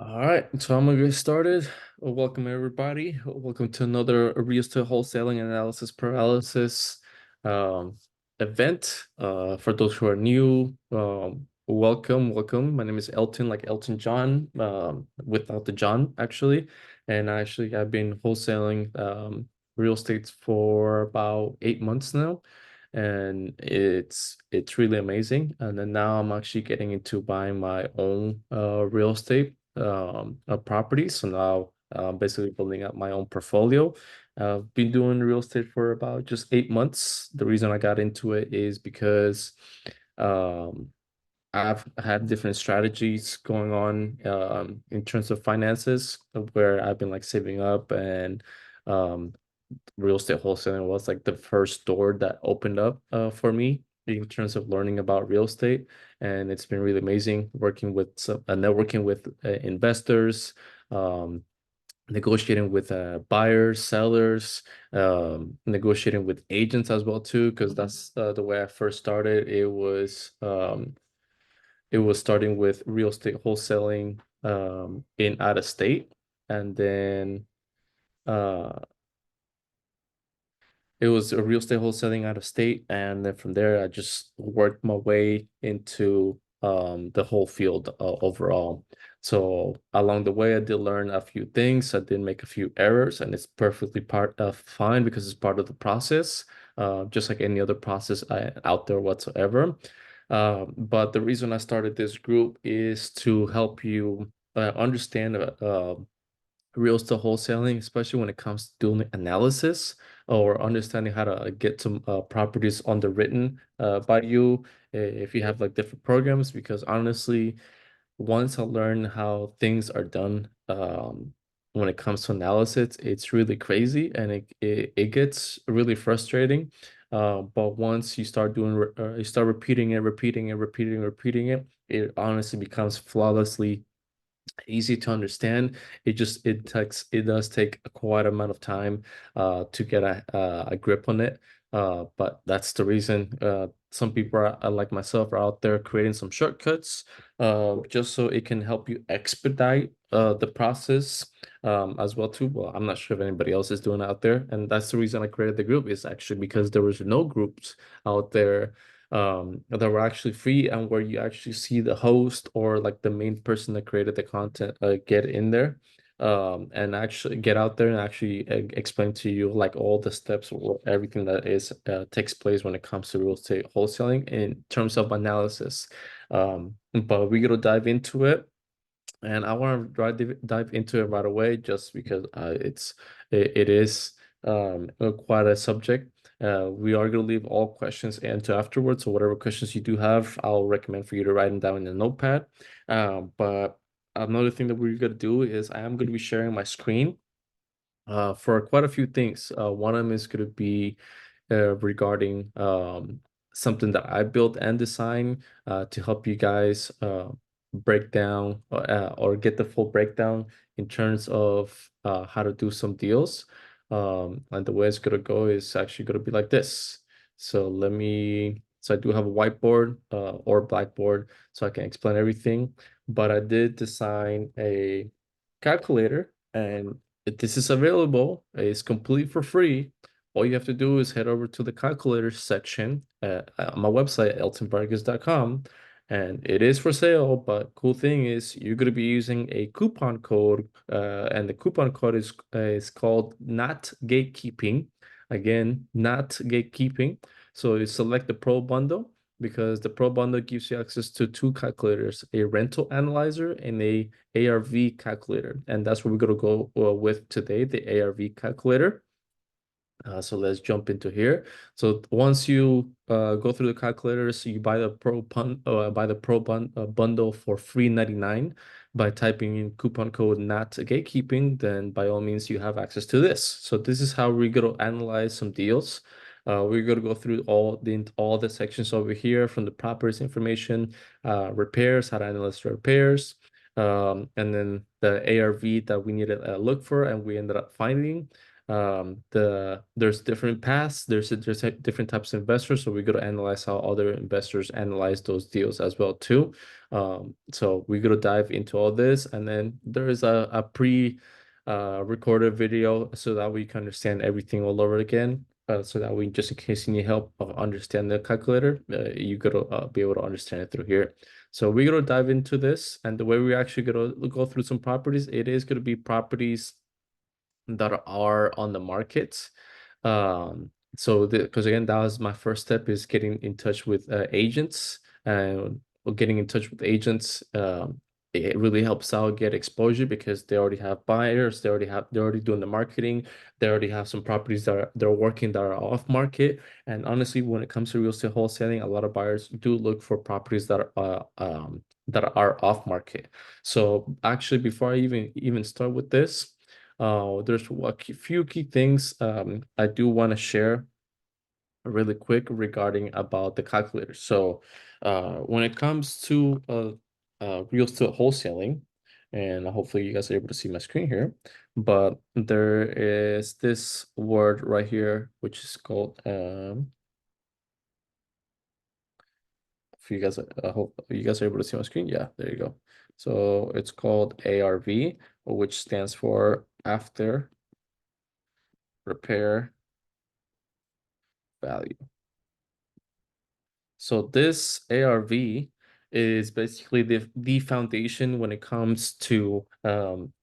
All right, so I'm gonna get started. Welcome everybody. Welcome to another real estate wholesaling analysis paralysis event. For those who are new, welcome. My name is Elton, like Elton John, without the John actually. And I've been wholesaling real estate for about 8 months now, and it's really amazing. And then now I'm actually getting into buying my own real estate properties. So now basically building up my own portfolio. I've been doing real estate for about just 8 months. The reason I got into it is because um, I've had different strategies going on in terms of finances, where I've been like saving up, and um, real estate wholesaling was like the first door that opened up for me in terms of learning about real estate. And it's been really amazing working with networking with investors, um, negotiating with buyers, sellers, negotiating with agents as well too, because that's the way I first started. It was starting with real estate wholesaling in out of state, and then uh it was a real estate wholesaling out of state, and then from there I just worked my way into the whole field overall. So along the way I did learn a few things. I did make a few errors, and it's perfectly part of fine because it's part of the process, just like any other process out there whatsoever. But the reason I started this group is to help you understand real estate wholesaling, especially when it comes to doing analysis or understanding how to get some properties underwritten by you, if you have like different programs. Because honestly, once I learn how things are done, when it comes to analysis, it's really crazy, and it gets really frustrating. But once you start you start repeating it, repeating it, it honestly becomes flawlessly easy to understand. It does take a quite amount of time to get a grip on it. But that's the reason some people like myself are out there creating some shortcuts just so it can help you expedite the process as well too. Well, I'm not sure if anybody else is doing it out there, and that's the reason I created the group, is actually because there was no groups out there that were actually free, and where you actually see the host or like the main person that created the content get in there and actually get out there and actually explain to you like all the steps or everything that is takes place when it comes to real estate wholesaling in terms of analysis. But we're gonna dive into it, and I want to dive into it right away, just because it is quite a subject. We are going to leave all questions into afterwards, so whatever questions you do have, I'll recommend for you to write them down in a notepad. But another thing that we're going to do is I am going to be sharing my screen for quite a few things. One of them is going to be regarding something that I built and designed to help you guys break down or get the full breakdown in terms of how to do some deals. And the way it's going to go is actually going to be like this. So I do have a whiteboard or blackboard so I can explain everything, but I did design a calculator, and this is available. It's complete for free. All you have to do is head over to the calculator section on my website, eltonvargas.com, and it is for sale. But cool thing is you're going to be using a coupon code, and the coupon code is called not gatekeeping. Again, not gatekeeping. So you select the Pro bundle, because the Pro bundle gives you access to two calculators, a rental analyzer and a ARV calculator. And that's what we're going to go with today, the ARV calculator. So let's jump into here. So once you go through the calculators, you buy the bundle for $3.99 by typing in coupon code not gatekeeping. Then by all means you have access to this. So this is how we're going to analyze some deals. We're going to go through all the sections over here, from the properties information, repairs, how to analyze repairs, and then the ARV that we needed to look for, and we ended up finding. There's different paths, there's different types of investors, so we got to analyze how other investors analyze those deals as well too. So we got to dive into all this, and then there is a pre recorded video so that we can understand everything all over again. So that we, just in case you need help understand the calculator, you gotta be able to understand it through here. So we're gonna dive into this, and the way we're actually gonna go through some properties, it is gonna be properties that are on the market. So because again, that was my first step, is getting in touch with agents, and getting in touch with agents. It really helps out get exposure because they already have buyers, they're already doing the marketing, they already have some properties that they're working that are off market. And honestly, when it comes to real estate wholesaling, a lot of buyers do look for properties that are off market. So actually, before I even start with this, there's a few key things I do want to share really quick regarding about the calculator. So when it comes to real estate wholesaling, and hopefully you guys are able to see my screen here, but there is this word right here, which is called, if you guys, I hope you guys are able to see my screen. Yeah, there you go. So it's called ARV, which stands for after repair value. So this ARV is basically the foundation when it comes to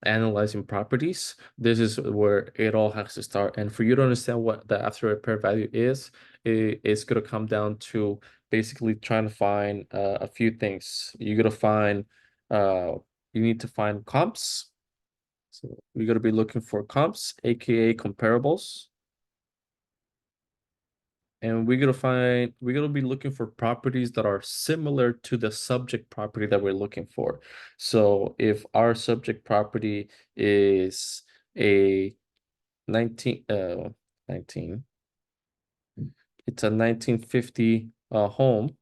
analyzing properties. This is where it all has to start. And for you to understand what the after repair value is, it's going to come down to basically trying to find a few things. You're going to find, uh, you need to find comps. So we're going to be looking for comps, aka comparables. And we're gonna be looking for properties that are similar to the subject property that we're looking for. So if our subject property is a 19, it's a 1950 home.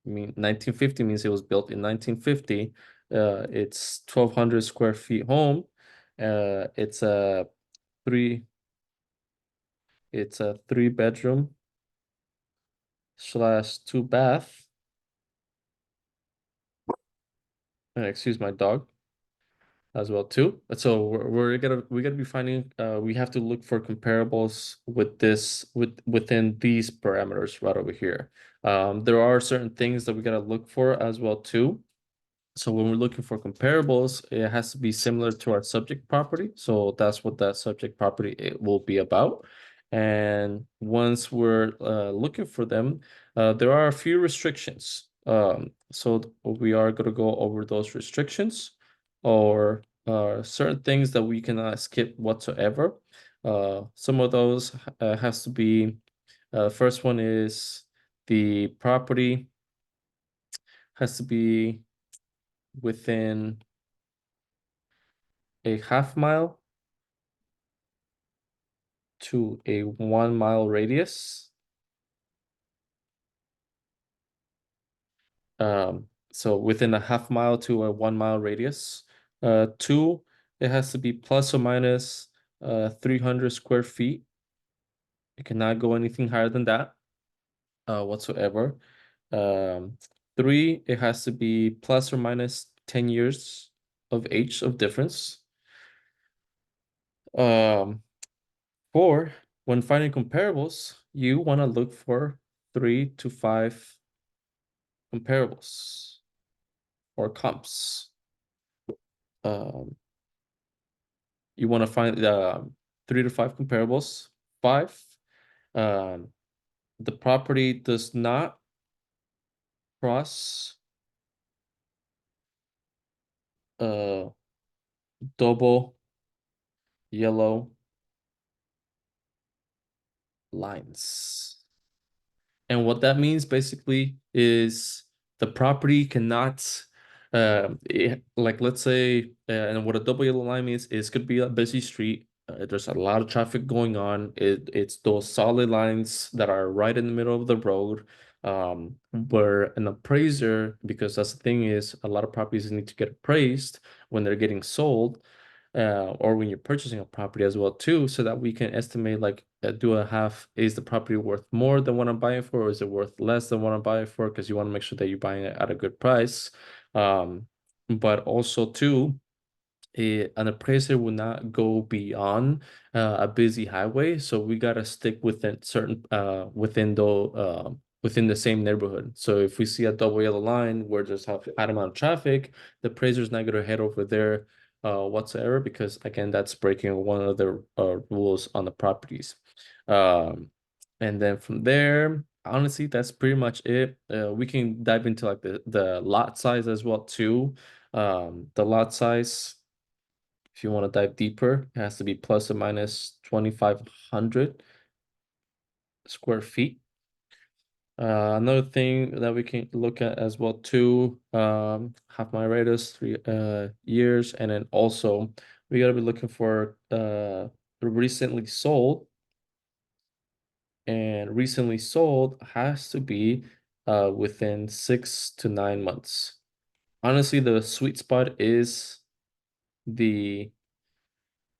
I mean, 1950 means it was built in 1950. It's 1,200 square feet home. It's a three it's a 3 bedroom slash 2 bath. Excuse my dog as well too. So we're gonna be finding, we have to look for comparables with within these parameters right over here. There are certain things that we gotta look for as well too. So when we're looking for comparables, it has to be similar to our subject property. So that's what that subject property it will be about. And once we're looking for them, there are a few restrictions. So we are going to go over those restrictions, or certain things that we cannot skip whatsoever. Some of those has to be, first one is the property has to be within a half mile to a 1 mile radius. So within a half mile to a 1 mile radius. Two, it has to be plus or minus 300 square feet. It cannot go anything higher than that whatsoever. Three, it has to be plus or minus 10 years of age of difference. Four, when finding comparables, you want to look for 3 to 5 comparables or comps. Um, you want to find 3 to 5 comparables. Five, um, the property does not cross uh, double yellow lines. And what that means basically is the property cannot, like let's say, and what a double yellow line means is could be a busy street. There's a lot of traffic going on. It's those solid lines that are right in the middle of the road. Where an appraiser, because that's the thing is a lot of properties need to get appraised when they're getting sold. or when you're purchasing a property as well too, so that we can estimate like is the property worth more than what I'm buying for, or is it worth less than what I'm buying for? Because you want to make sure that you're buying it at a good price. But also too, an appraiser will not go beyond a busy highway, so we gotta stick within certain within the same neighborhood. So if we see a double yellow line where there's a high amount of traffic, the appraiser's not gonna head over there whatsoever, because again, that's breaking one of the rules on the properties. Um, and then from there, honestly, that's pretty much it. We can dive into like the lot size as well too. The lot size, if you want to dive deeper, it has to be plus or minus 2,500 square feet. Another thing that we can look at as well too, half my radius, 3 years, and then also we gotta be looking for recently sold, and recently sold has to be within 6 to 9 months. Honestly, the sweet spot the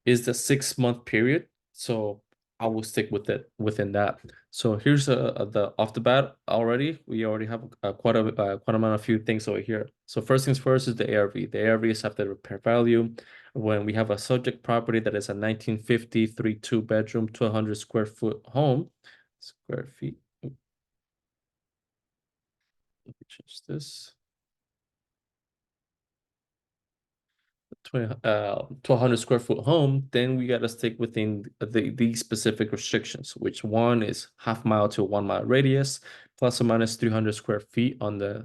the 6 month period. So I will stick with it within that. So here's the off the bat already. We already have quite amount of few things over here. So first things first is the ARV. The ARV is after the repair value. When we have a subject property that is a 1950 3 2 bedroom, 1,200 square foot home, square feet. Let me change this. 1,200 square foot home, then we got to stick within these specific restrictions, which one is half mile to 1 mile radius, plus or minus 300 square feet on the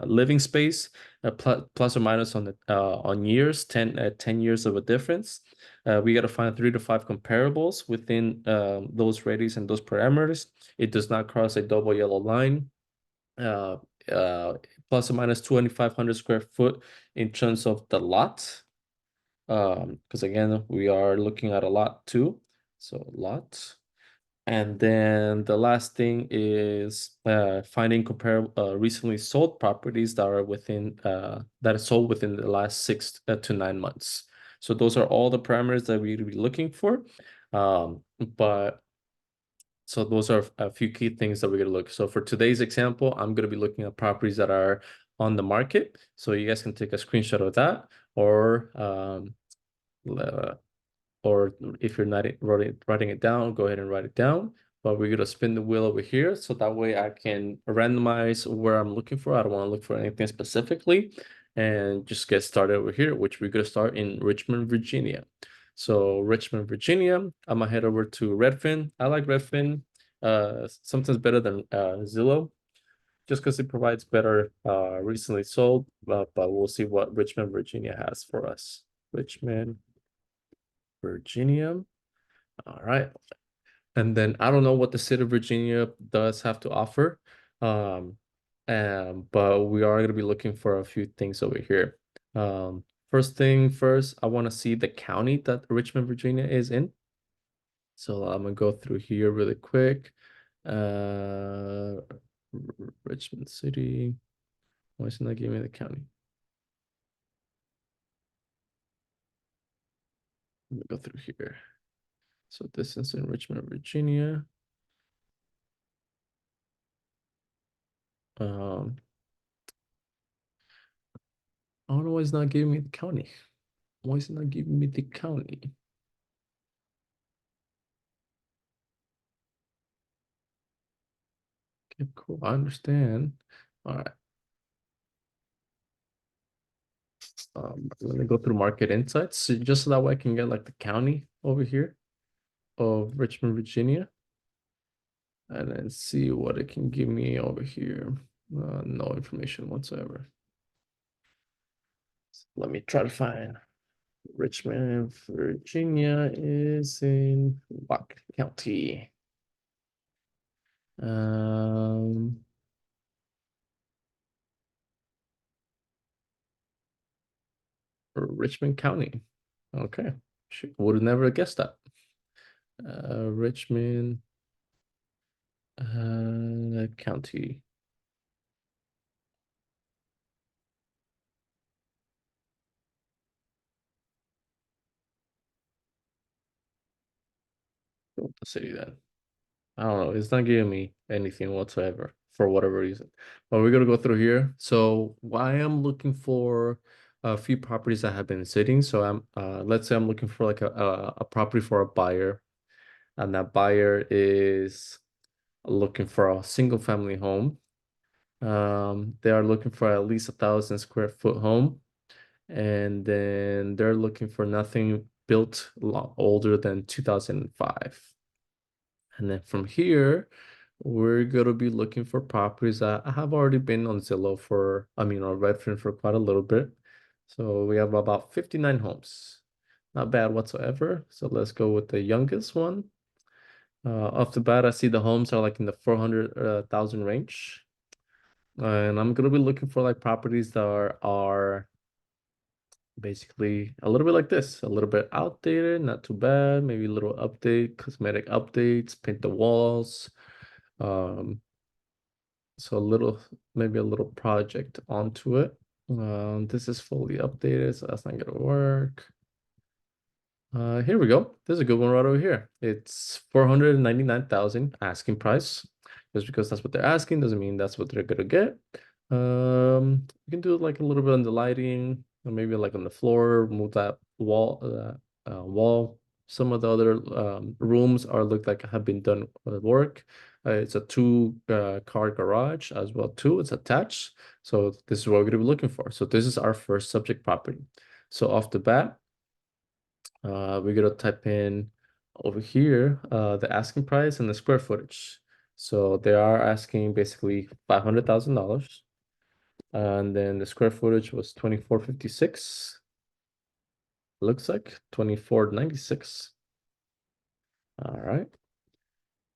living space, plus or minus on the on years, 10 years of a difference. We got to find 3 to 5 comparables within those radius and those parameters. It does not cross a double yellow line. Uh, uh, Plus or minus 2,500 square foot in terms of the lot, because again, we are looking at a lot too. So lot. And then the last thing is finding recently sold properties that are within that are sold within the last 6 to 9 months. So those are all the parameters that we'd be looking for. But so those are a few key things that we're gonna look. So for today's example, I'm gonna be looking at properties that are on the market. So you guys can take a screenshot of that, uh, or if you're not writing it down, go ahead and write it down. But we're gonna spin the wheel over here, so that way I can randomize where I'm looking for. I don't want to look for anything specifically, and just get started over here, which we're gonna start in Richmond, Virginia. So Richmond, Virginia, I'm gonna head over to Redfin. I like Redfin, sometimes better than Zillow, just because it provides better recently sold. But we'll see what Richmond, Virginia has for us. Richmond, Virginia. All right. And then I don't know what the state of Virginia does have to offer. Um, but we are going to be looking for a few things over here. First thing first, I want to see the county that Richmond, Virginia is in. So I'm gonna go through here really quick. Uh, Richmond City. Why isn't that giving me the county? Let me go through here. So this is in Richmond, Virginia. Um, I don't know why it's not giving me the county. Why is it not giving me the county? Okay, cool. I understand. All right. Let me go through market insights, just so that way I can get like the county over here of Richmond, Virginia, and then see what it can give me over here. No information whatsoever. Let me try to find Richmond, Virginia is in what county? Um, Richmond County. Okay. Would have never guessed that. Richmond County. go with the city then. I don't know. It's not giving me anything whatsoever for whatever reason. But we're gonna go through here. So I am looking for a few properties that have been sitting. So I'm let's say I'm looking for like a property for a buyer, and that buyer is looking for a single family home. They are looking for at least 1,000 square foot home, and then they're looking for nothing built older than 2005. And then from here, we're going to be looking for properties that I have already been on Zillow for, I mean, on Redfin for quite a little bit. So we have about 59 homes. Not bad whatsoever. So let's go with the youngest one. Off the bat, I see the homes are like in the 400,000 range. And I'm going to be looking for like properties that are basically a little bit like this, a little bit outdated, not too bad, maybe a little update, cosmetic updates, paint the walls. Um, so a little, maybe a little project onto it. This is fully updated, so that's not gonna work. Here we go. There's a good one right over here. It's 499,000 asking price. Just because that's what they're asking doesn't mean that's what they're gonna get. You can do like a little bit on the lighting, or maybe like on the floor, move that wall. Some of the other rooms are look like have been done work. It's a two car garage as well too. It's attached. So this is what we're gonna be looking for. So this is our first subject property. So off the bat, we're gonna type in over here the asking price and the square footage. So they are asking basically $500,000. And then the square footage was 2456. Looks like 2496. All right.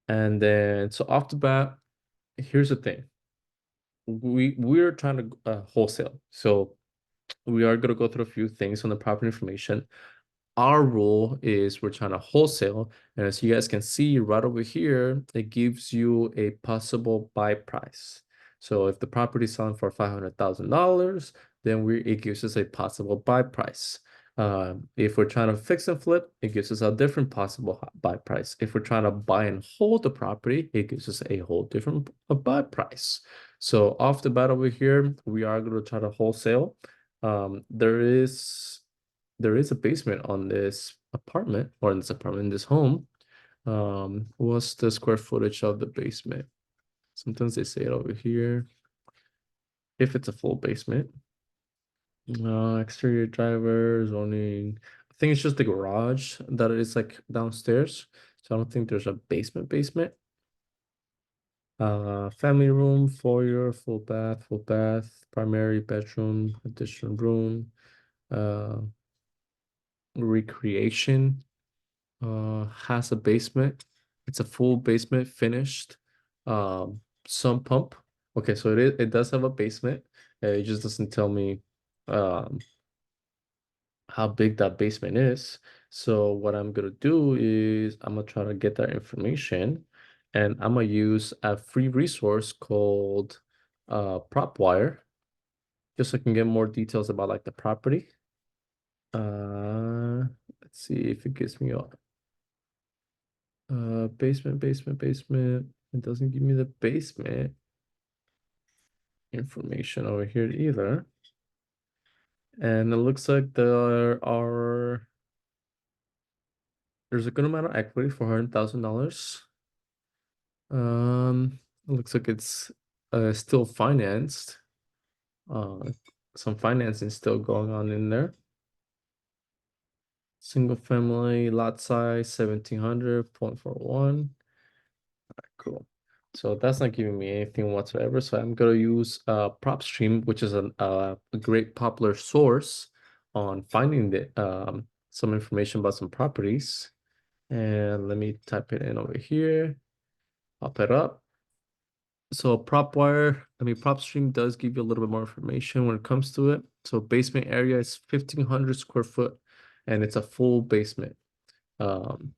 And then so off the bat, here's the thing. We're trying to wholesale. So we are going to go through a few things on the property information. Our rule is we're trying to wholesale. And as you guys can see right over here, it gives you a possible buy price. So if the property is selling for $500,000, then it gives us a possible buy price. If we're trying to fix and flip, it gives us a different possible buy price. If we're trying to buy and hold the property, it gives us a whole different buy price. So off the bat over here, we are going to try to wholesale. There is a basement on this apartment, or in this apartment, in this home. What's the square footage of the basement? Sometimes they say it over here. If it's a full basement. Exterior driver, zoning. I think it's just the garage that is like downstairs. So I don't think there's a basement. Family room, foyer, full bath, primary bedroom, additional room, uh, recreation, has a basement. It's a full basement finished. Sump pump. Okay, so it does have a basement. It just doesn't tell me um how big that basement is. So what I'm gonna do is I'm gonna try to get that information, and I'm gonna use a free resource called PropWire, just so I can get more details about like the property. Uh, let's see if it gives me a basement. It doesn't give me the basement information over here either. And it looks like there's a good amount of equity, $400,000. It looks like it's still financed. Uh, some financing still going on in there. Single family lot size 1,700.41. Cool. So that's not giving me anything whatsoever. So I'm gonna use PropStream, which is a great popular source on finding some information about some properties. And let me type it in over here, pop it up. So PropStream does give you a little bit more information when it comes to it. So basement area is 1,500 square foot, and it's a full basement. Um,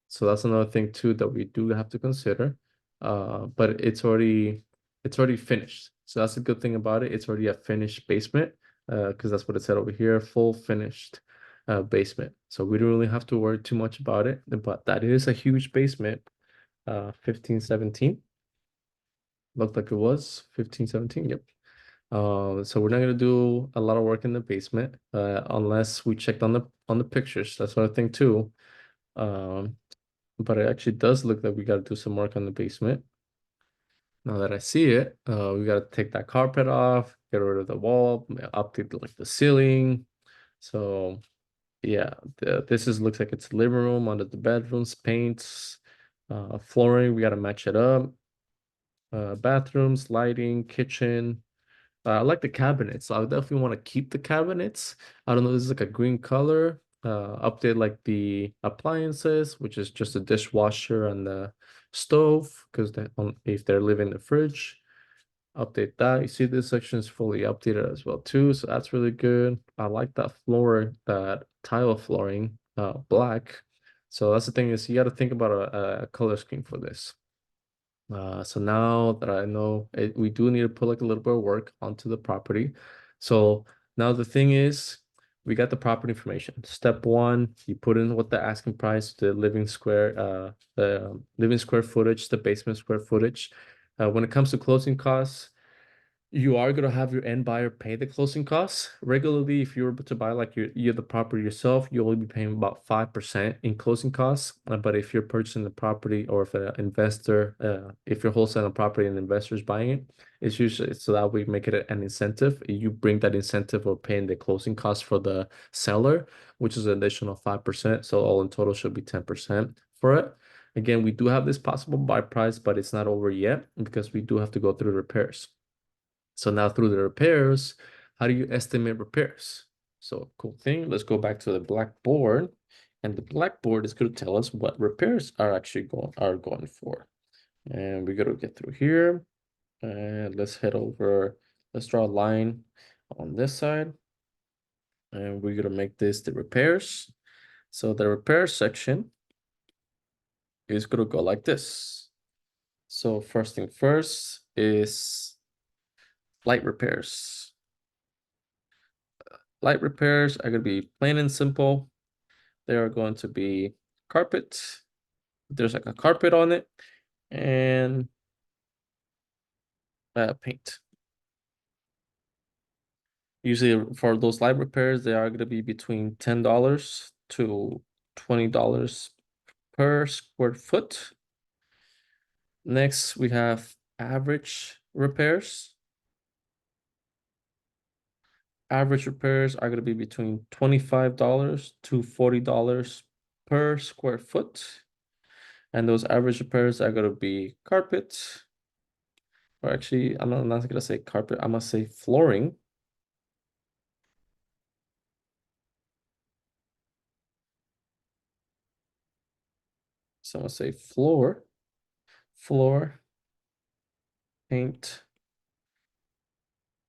so that's another thing too that we do have to consider. But it's already finished. So that's a good thing about it. It's already a finished basement, because that's what it said over here, full finished. basement. So we don't really have to worry too much about it, but that is a huge basement. 15, 17. Looked like it was 15, 17. Yep. So we're not gonna do a lot of work in the basement, unless we checked on the pictures. That's what I think too. Um, but it actually does look like we got to do some work on the basement. Now that I see it, we got to take that carpet off, get rid of the wall, update like the ceiling. So yeah, this is looks like it's the living room under the bedrooms, paints, flooring. We got to match it up. Bathrooms, lighting, kitchen. I like the cabinets. So I definitely want to keep the cabinets. I don't know, this is like a green color. Update like the appliances, which is just a dishwasher and the stove, because if they're living in the fridge, update that. You see this section is fully updated as well too, so that's really good. I like that floor, that tile flooring, black. So that's the thing is you got to think about a color scheme for this. So now that I know it, we do need to put like a little bit of work onto the property. So now the thing is, we got the property information. Step one, you put in what the asking price, the living square footage, the basement square footage. When it comes to closing costs, you are gonna have your end buyer pay the closing costs. Regularly, if you were to buy like you the property yourself, you'll only be paying about 5% in closing costs. But if you're purchasing the property, or if an investor, if you're wholesaling a property and an investor is buying it, it's usually so that we make it an incentive. You bring that incentive of paying the closing costs for the seller, which is an additional 5%. So all in total should be 10% for it. Again, we do have this possible buy price, but it's not over yet because we do have to go through repairs. So now through the repairs, how do you estimate repairs? So cool thing, let's go back to the blackboard. And the blackboard is going to tell us what repairs are actually going for. And we got to get through here. And let's head over. Let's draw a line on this side. And we're going to make this the repairs. So the repair section is going to go like this. So first thing first is light repairs. Light repairs are going to be plain and simple. They are going to be carpet. There's like a carpet on it, and paint. Usually for those light repairs, they are going to be between $10 to $20 per square foot. Next, we have average repairs. Average repairs are going to be between $25 to $40 per square foot. And those average repairs are going to be carpet, or actually, I'm not going to say carpet, I'm going to say flooring. So I'm going to say floor, paint,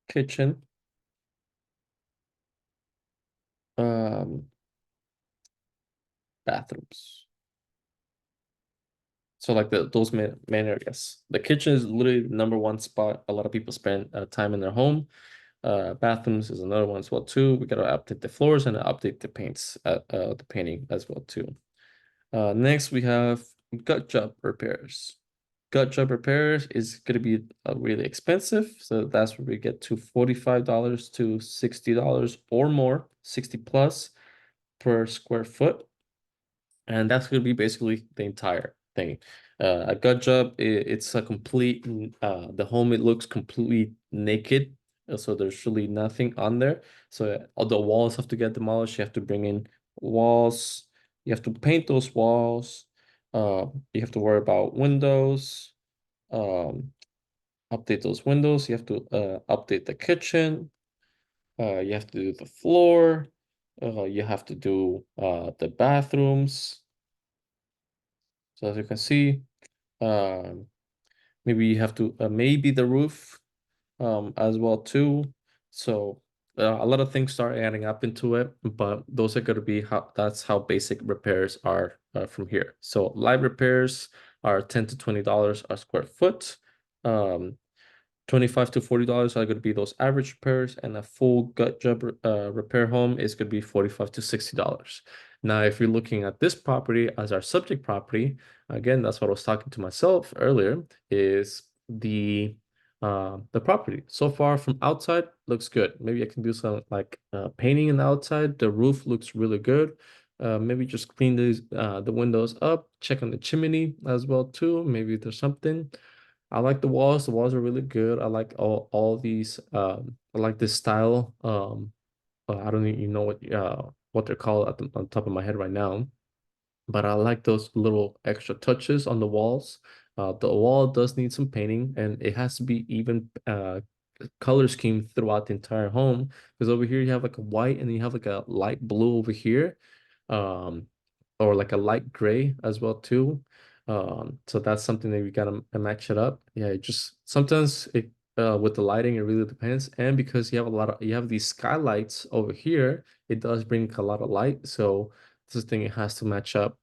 kitchen, bathrooms. So like those main areas. The kitchen is literally the number one spot a lot of people spend time in their home. Bathrooms is another one as well too. We gotta update the floors and update the paints, the painting as well too. Next we have gut job repairs. Gut job repairs is gonna be really expensive, so that's where we get to $45 to $60 or more, 60 plus per square foot. And that's going to be basically the entire thing. A gut job, it's a complete, the home, it looks completely naked. So there's really nothing on there. So all the walls have to get demolished. You have to bring in walls. You have to paint those walls. You have to worry about windows. Um, update those windows. You have to update the kitchen. You have to do the floor. You have to do the bathrooms. So as you can see, um, maybe you have to maybe the roof as well too. So a lot of things start adding up into it, but those are going to be that's how basic repairs are from here. So light repairs are $10 to $20 a square foot. Um, $25 to $40 are going to be those average repairs, and a full gut job repair home is going to be $45 to $60. Now, if you're looking at this property as our subject property, again, that's what I was talking to myself earlier, is the property. So far from outside looks good. Maybe I can do some like painting in the outside. The roof looks really good. Maybe just clean the windows up, check on the chimney as well too. Maybe there's something. I like the walls. The walls are really good. I like all these. I like this style. I don't even know what they're called on top of my head right now, but I like those little extra touches on the walls. The wall does need some painting, and it has to be even color scheme throughout the entire home. Because over here you have like a white, and then you have like a light blue over here, um, or like a light gray as well too. So that's something that we gotta match it up. Yeah, it just sometimes it with the lighting it really depends, and because you have these skylights over here, it does bring a lot of light. So this thing it has to match up.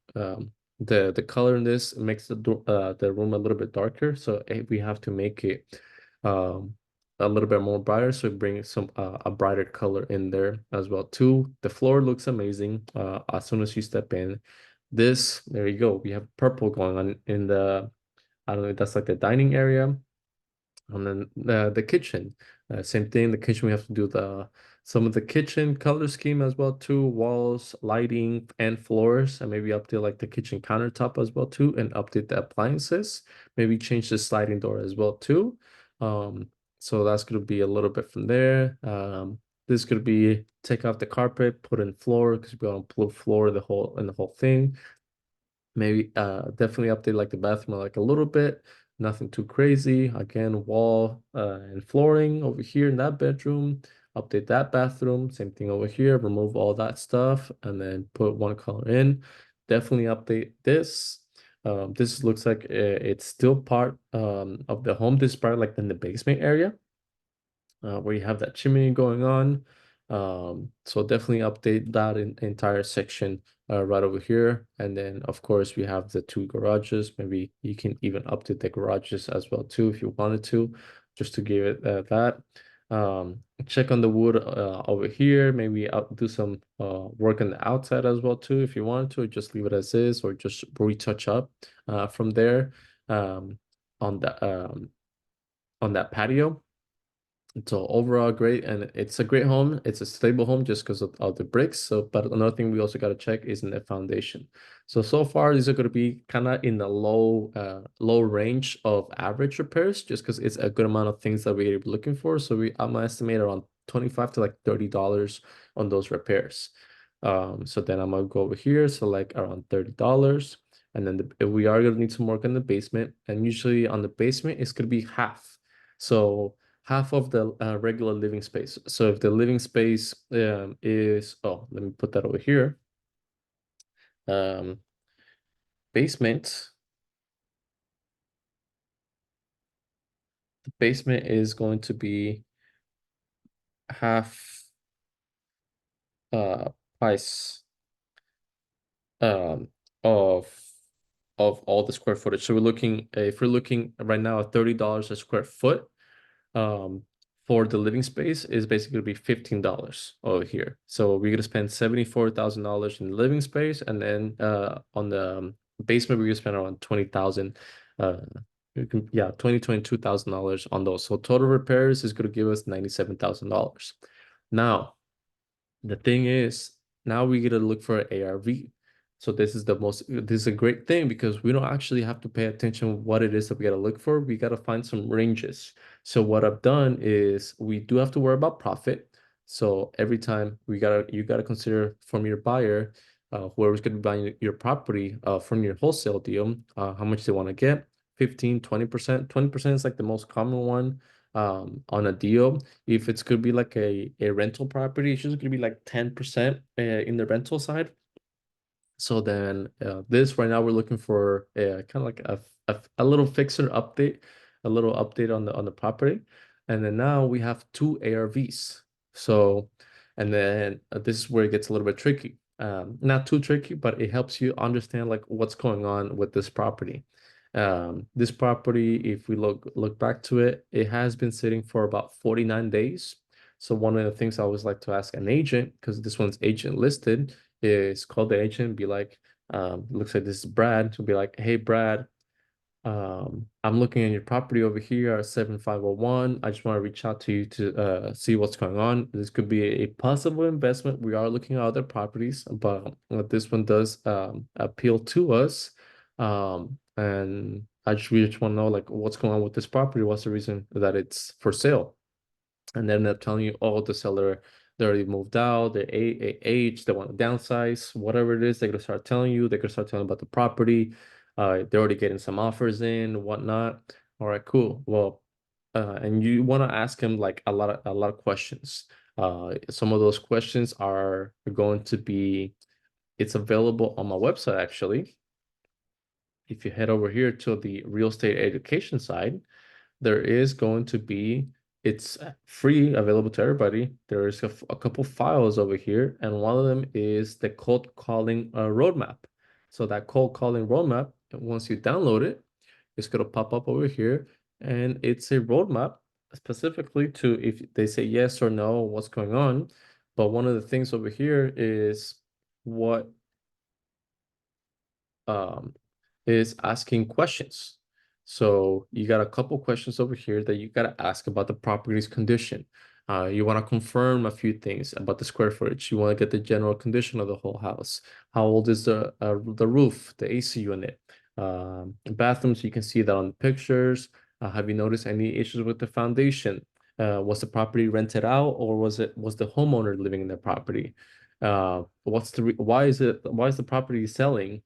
The color in this makes the room a little bit darker, so we have to make it um a little bit more brighter, so it brings some a brighter color in there as well too. The floor looks amazing. As soon as you step in, there you go. We have purple going on in the I don't know if that's like the dining area. And then the kitchen, same thing. The kitchen, we have to do the some of the kitchen color scheme as well too, walls, lighting, and floors, and maybe update like the kitchen countertop as well too, and update the appliances. Maybe change the sliding door as well too. Um, so that's gonna be a little bit from there. This could be take off the carpet, put in floor because we're gonna put floor the whole thing. Maybe definitely update like the bathroom like a little bit, nothing too crazy. Again, wall and flooring over here in that bedroom. Update that bathroom. Same thing over here. Remove all that stuff and then put one color in. Definitely update this. This looks like it's still part of the home. This is part like in the basement area where you have that chimney going on. So definitely update that entire section right over here. And then of course we have the two garages. Maybe you can even update the garages as well too if you wanted to, just to give it that. Check on the wood over here. Maybe do some work on the outside as well too if you wanted to, or just leave it as is, or just retouch up from there on the on that patio. So overall great, and it's a great home. It's a stable home just because of the bricks. So, but another thing we also got to check is in the foundation. So far these are going to be kind of in the low range of average repairs, just because it's a good amount of things that we're looking for. So I'm gonna estimate around 25 to like $30 on those repairs. So then I'm gonna go over here, so like around $30, and then if we are gonna need some work on the basement, and usually on the basement it's gonna be half. So half of the regular living space. So if the living space is, oh, let me put that over here. Um, basement, the basement is going to be half uh price um of all the square footage. So we're looking, if we're looking right now at $30 a square foot, um for the living space is basically gonna be $15 over here. So we're gonna spend $74,000 in the living space, and then on the basement we're gonna spend around 20,000 yeah, $22,000 on those. So total repairs is gonna give us $97,000. Now the thing is, now we get to look for ARV. So this is a great thing because we don't actually have to pay attention what it is that we got to look for. We got to find some ranges. So what I've done is we do have to worry about profit. So every time you gotta consider from your buyer, whoever's going to be buying your property from your wholesale deal, how much they want to get. 15, 20%. 20% is like the most common one on a deal. If it's could be like a rental property, it's just gonna be like 10% in the rental side. So then this right now we're looking for kind of like a little fixer update, a little update on the property. And then now we have two ARVs. So, and then this is where it gets a little bit tricky. Not too tricky, but it helps you understand like what's going on with this property. This property, if we look back to it, it has been sitting for about 49 days. So one of the things I always like to ask an agent, because this one's agent listed, is call the agent, be like, looks like this is Brad, to be like, hey Brad, I'm looking at your property over here at 7501. I just want to reach out to you to see what's going on. This could be a possible investment. We are looking at other properties, but this one does appeal to us. And I just really just want to know like what's going on with this property. What's the reason that it's for sale? And then they're telling you, oh, the seller, they already moved out, they're age, they want to downsize, whatever it is, they're gonna start telling you, they're gonna start telling about the property. They're already getting some offers in, whatnot. All right, cool. Well, and you want to ask him like a lot of questions. Some of those questions are going to be, it's available on my website actually. If you head over here to the real estate education side, there is going to be, it's free, available to everybody. There's a couple files over here, and one of them is the cold calling roadmap. So that cold calling roadmap, once you download it, it's going to pop up over here, and it's a roadmap specifically to if they say yes or no, what's going on. But one of the things over here is what um, is asking questions. So you got a couple questions over here that you got to ask about the property's condition. You want to confirm a few things about the square footage. You want to get the general condition of the whole house. How old is the roof, the AC unit, bathrooms? You can see that on the pictures. Have you noticed any issues with the foundation? Was the property rented out, or was the homeowner living in the property? Why is the property selling?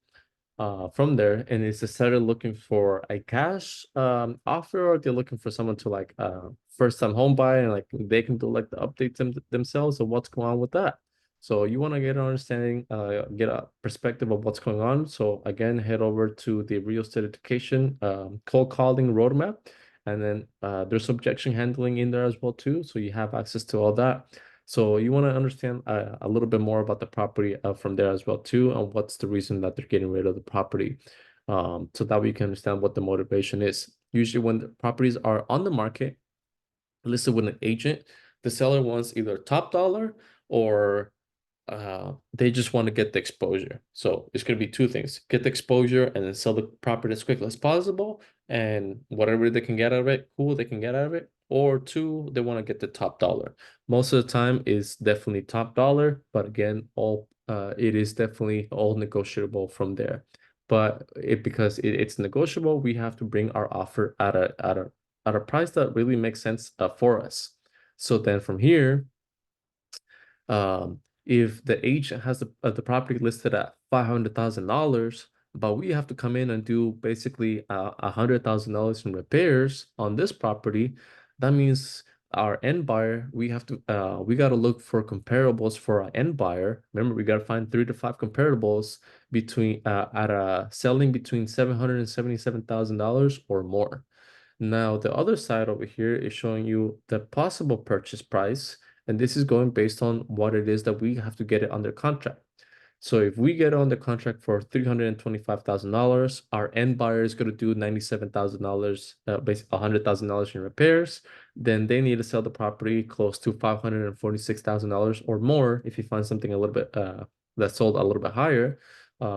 From there, and is the seller looking for a cash offer, or they're looking for someone to like first time home buyer, and like they can do like the updates themselves, or what's going on with that? So you want to get an understanding, get a perspective of what's going on. So again, head over to the real estate education cold calling roadmap, and then there's objection handling in there as well too, so you have access to all that. So you want to understand a little bit more about the property from there as well too, and what's the reason that they're getting rid of the property, so that we can understand what the motivation is. Usually, when the properties are on the market, listed with an agent, the seller wants either top dollar or they just want to get the exposure. So it's going to be two things: get the exposure and then sell the property as quickly as possible. And whatever they can get out of it, cool, they can get out of it. Or two, they want to get the top dollar. Most of the time is definitely top dollar, but again, all it is definitely all negotiable from there. But because it's negotiable, we have to bring our offer at a price that really makes sense for us. So then from here, if the agent has the property listed at $500,000, but we have to come in and do basically $100,000 in repairs on this property, that means our end buyer, we got to look for comparables for our end buyer. Remember, we got to find 3 to 5 comparables between at a selling between $777,000 or more. Now, the other side over here is showing you the possible purchase price, and this is going based on what it is that we have to get it under contract. So if we get on the contract for $325,000, our end buyer is going to do $97,000, basically $100,000 in repairs. Then they need to sell the property close to $546,000 or more if you find something a little bit that sold a little bit higher,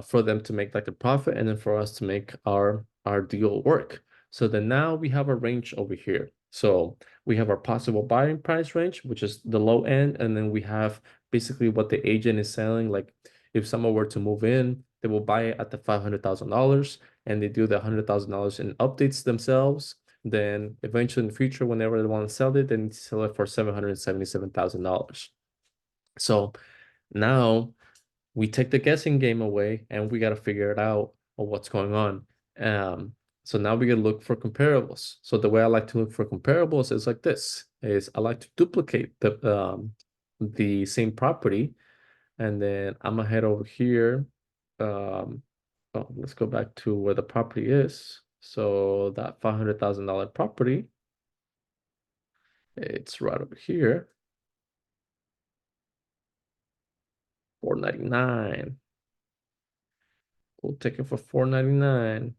for them to make like the profit, and then for us to make our deal work. So then now we have a range over here. So we have our possible buying price range, which is the low end, and then we have basically what the agent is selling. Like if someone were to move in, they will buy it at the $500,000, and they do the $100,000 in updates themselves. Then eventually in the future, whenever they want to sell it, they need to sell it for $777,000. So now we take the guessing game away, and we got to figure it out of what's going on. So now we can look for comparables. So the way I like to look for comparables is like this: is I like to duplicate the same property, and then I'm gonna head over here. Um, oh, let's go back to where the property is. So that $500,000 property, it's right over here, 499. We'll take it for 499.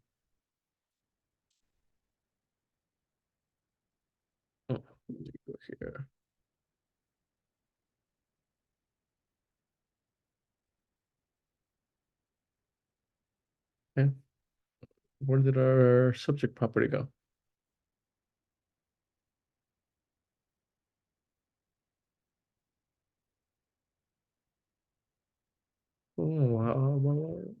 Okay. Where did our subject property go? Oh, wow.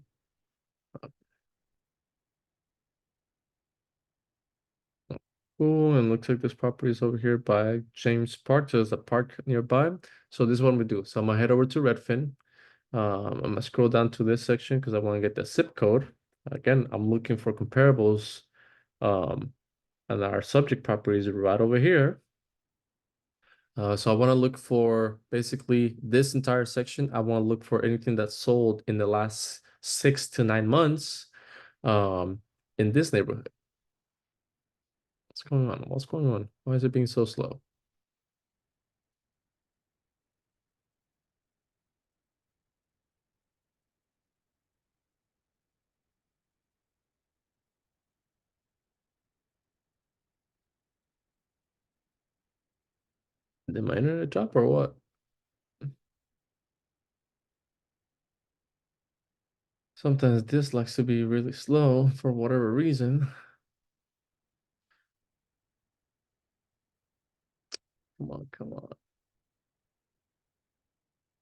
Oh, and looks like this property is over here by James Park. So there's a park nearby. So this is what we do. So I'm gonna head over to Redfin. I'm gonna scroll down to this section because I want to get the zip code. Again, I'm looking for comparables. Um, and our subject property is right over here. So I want to look for basically this entire section. I want to look for anything that's sold in the last 6 to 9 months um, in this neighborhood. What's going on? What's going on? Why is it being so slow? Did my internet drop or what? Sometimes this likes to be really slow for whatever reason. Come on, come on.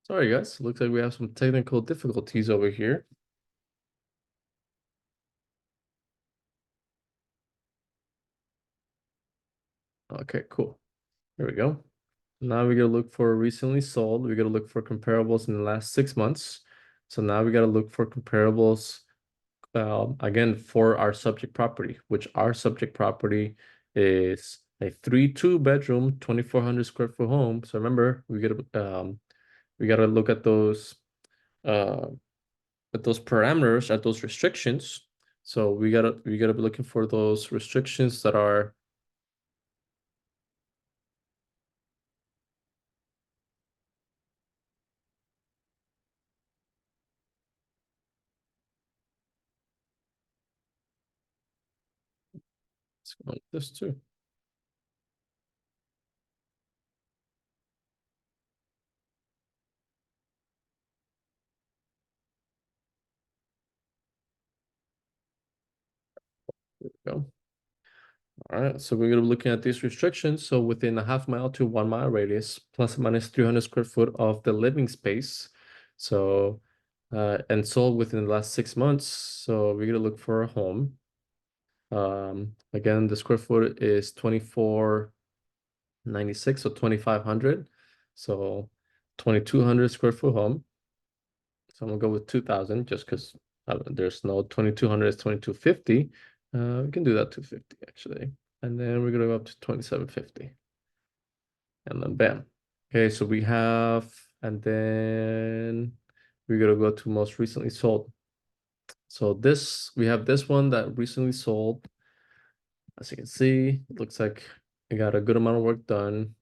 Sorry, guys. Looks like we have some technical difficulties over here. Okay, cool. There we go. Now we gotta look for recently sold. We gotta look for comparables in the last 6 months. So now we gotta look for comparables again for our subject property, which our subject property is a 3 2 bedroom, 2,400 square foot home. So remember, we gotta look uh at those parameters, at those restrictions. So we gotta be looking for those restrictions that are this too. There we go. All right, so we're gonna be looking at these restrictions. So within a half mile to 1 mile radius, plus or minus 300 square foot of the living space. So, and sold within the last 6 months. So we're gonna look for a home. Again, the square foot is 2496, so 2,500. So 2,200 square foot home. So I'm gonna go with 2,000 just because there's no 2,200 is 2,250. We can do that 250 actually. And then we're gonna go up to 2,750. And then bam. Okay, so we have, and then we're gonna go to most recently sold. So this, we have this one that recently sold. As you can see, it looks like it got a good amount of work done.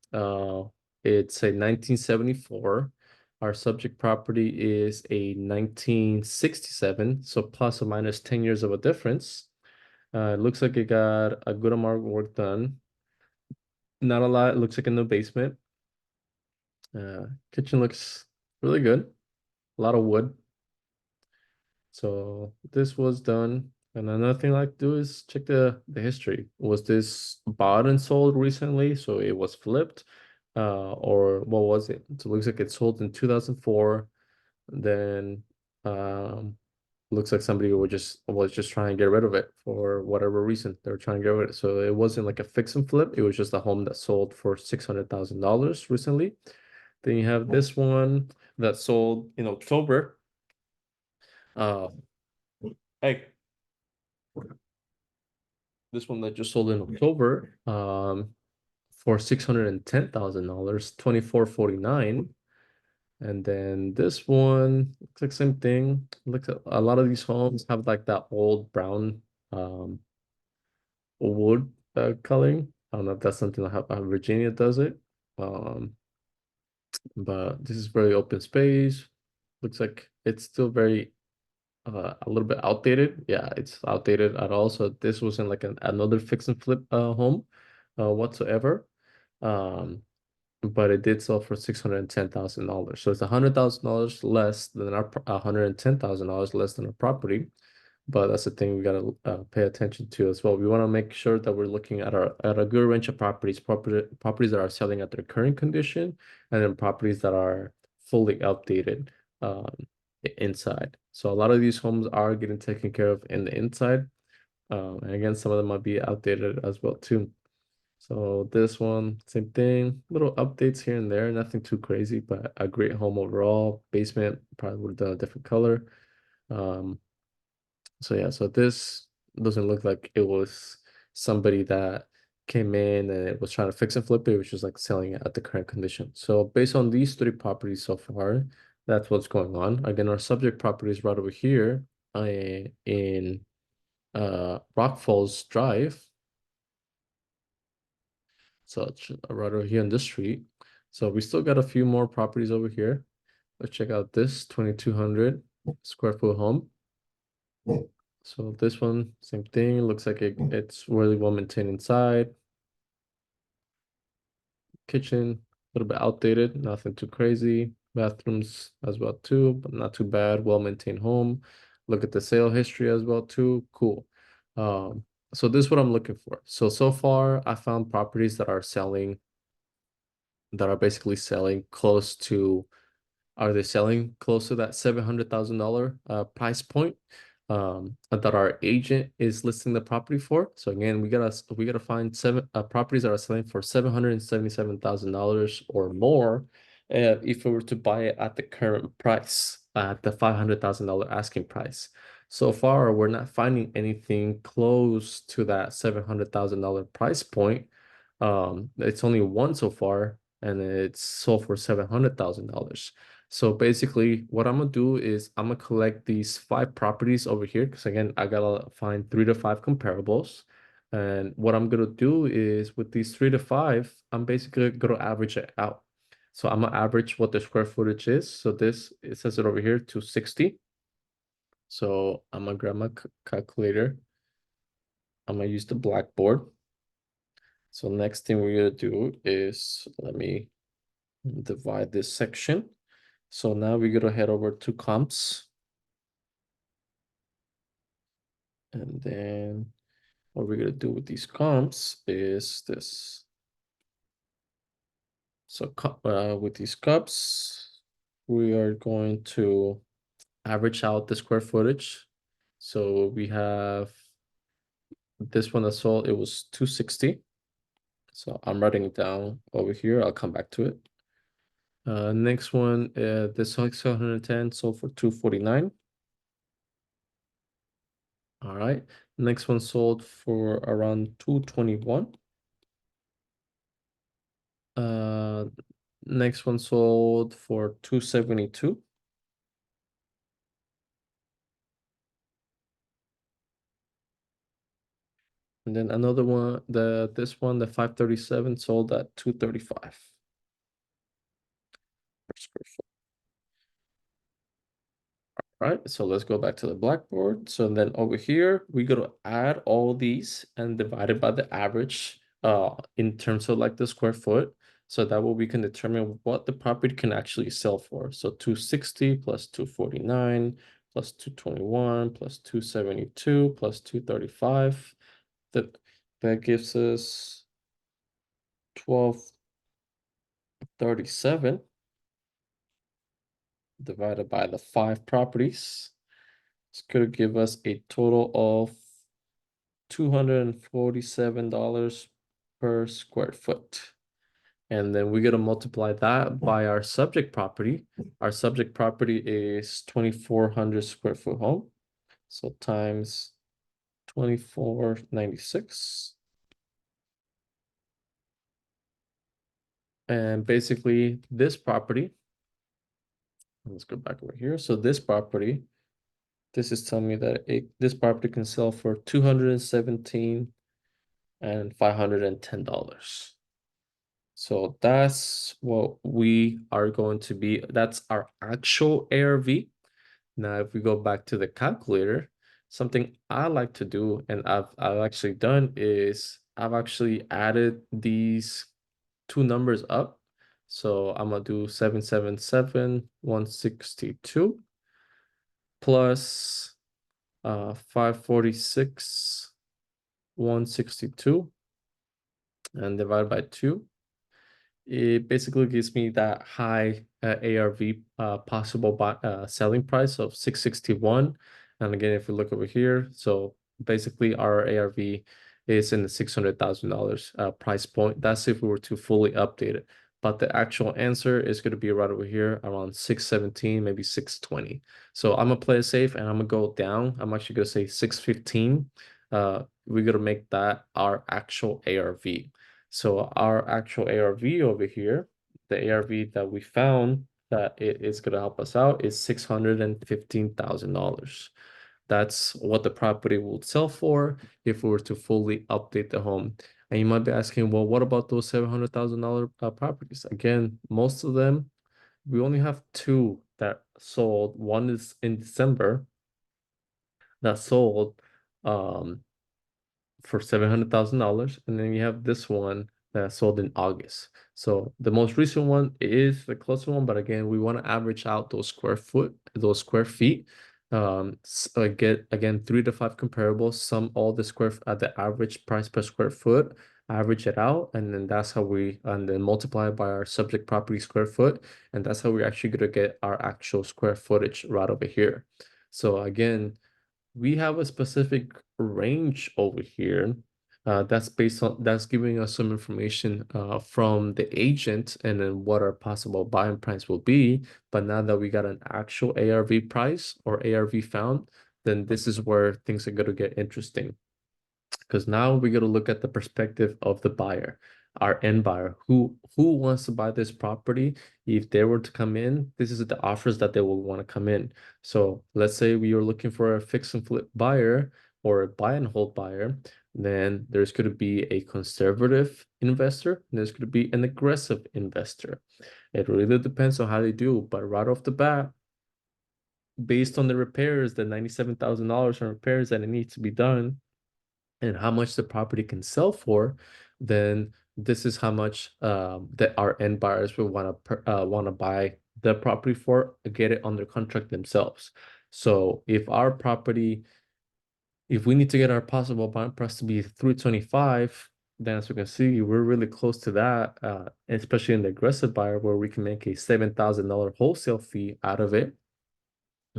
It's a 1974. Our subject property is a 1967, so plus or minus 10 years of a difference. It looks like it got a good amount of work done. Not a lot. It looks like in the basement. Kitchen looks really good. A lot of wood. So this was done. And another thing I like to do is check the history. Was this bought and sold recently? So it was flipped, or what was it? So it looks like it sold in 2004. Then looks like somebody was just trying to get rid of it for whatever reason. They were trying to get rid of it. So it wasn't like a fix and flip. It was just a home that sold for $600,000 recently. Then you have this one that sold in October. Uh, hey, this one that just sold in October, for $610,000, 2449. And then this one looks like same thing. Looks at a lot of these homes have like that old brown wood coloring. I don't know if that's something like how Virginia does it. Um, but this is very open space. Looks like it's still very a little bit outdated. Yeah, it's outdated at all. So this wasn't like another fix and flip home whatsoever. Um, but it did sell for $610,000. So it's $100,000 less than our $110,000 less than our property. but that's the thing we gotta pay attention to as well. We want to make sure that we're looking at a good range of properties that are selling at their current condition, and then properties that are fully updated um, inside. So a lot of these homes are getting taken care of in the inside, and again, some of them might be outdated as well too. So this one, same thing, little updates here and there, nothing too crazy, but a great home overall. Basement probably would have done a different color. Um, so yeah, so this doesn't look like it was somebody that came in and it was trying to fix and flip it, which was like selling it at the current condition. So based on these three properties so far, that's what's going on. Again, our subject property is right over here in Rock Falls Drive. So it's right over here on this street. So we still got a few more properties over here. Let's check out this 2,200 square foot home. So this one, same thing. Looks like it's really well maintained inside. Kitchen, a little bit outdated, nothing too crazy. Bathrooms as well too, but not too bad. Well maintained home. Look at the sale history as well too. Cool. So this is what I'm looking for. So far I found properties that are selling, that are basically selling close to, are they selling close to that $700,000 price point that our agent is listing the property for? So again, we gotta find seven properties that are selling for $777,000 or more if we were to buy it at the current price, at the $500,000 asking price. So far, we're not finding anything close to that $700,000 price point. It's only one so far, and it's sold for $700,000. So basically, what I'm gonna do is I'm gonna collect these 5 properties over here because again, I gotta find 3 to 5 comparables. And what I'm gonna do is with these 3 to 5, I'm basically gonna average it out. So I'm gonna average what the square footage is. So this, it says it over here, 260. So I'm gonna grab my calculator. I'm gonna use the blackboard. So next thing we're gonna do is, let me divide this section. So now we're gonna head over to comps. And then what we're gonna do with these comps is this. So with these cups, we are going to average out the square footage. So we have this one that sold, it was 260. So I'm writing it down over here. I'll come back to it. Next one, this 610 sold for 249. All right. Next one sold for around 221. Next one sold for 272. And then another one, this one, the 537 sold at 235 per square foot. All right, so let's go back to the blackboard. So then over here, we go to add all these and divide it by the average in terms of like the square foot. So that way we can determine what the property can actually sell for. So 260 plus 249 plus 221 plus 272 plus 235. That gives us 1237 divided by the 5 properties. It's going to give us a total of $247 per square foot. And then we're going to multiply that by our subject property. Our subject property is 2,400 square foot home. So times 2496. And basically this property, let's go back over here. So this property, this is telling me that this property can sell for $217 and $510. So that's what we are going to be. That's our actual ARV. Now, if we go back to the calculator, something I like to do, and I've actually done, is I've actually added these 2 numbers up. So I'm gonna do 777 162 plus 546, 162, and divide by 2. It basically gives me that high ARV possible selling price of 661. And again, if we look over here, so basically our ARV is in the $600,000 price point. That's if we were to fully update it. But the actual answer is going to be right over here around 617, maybe 620. So I'm gonna play it safe and I'm gonna go down. I'm actually gonna say 615. We're gonna make that our actual ARV. So our actual ARV over here, the ARV that we found that it is going to help us out is $615,000. That's what the property will sell for if we were to fully update the home. And you might be asking, well, what about those $700,000 properties? Again, most of them, we only have two that sold. One is in December that sold. For $700,000, and then you have this one that sold in August. So the most recent one is the closer one, but again, we want to average out those square feet. Get again 3 to 5 comparables, sum all the the average price per square foot, average it out, and then that's how and then multiply by our subject property square foot, and that's how we're actually gonna get our actual square footage right over here. So again, we have a specific range over here that's giving us some information from the agent and then what our possible buying price will be. But now that we got an actual ARV price or ARV found, then this is where things are going to get interesting, because now we got to look at the perspective of the buyer, our end buyer, who wants to buy this property. If they were to come in, this is the offers that they will want to come in. So let's say we are looking for a fix and flip buyer or a buy and hold buyer, then there's going to be a conservative investor and there's going to be an aggressive investor. It really depends on how they do, but right off the bat, based on the repairs, the $97,000 on repairs that it needs to be done, and how much the property can sell for, then this is how much that our end buyers will want to buy the property for, get it under contract themselves. So if we need to get our possible buying price to be 325, then as we can see, we're really close to that, especially in the aggressive buyer where we can make a $7,000 wholesale fee out of it,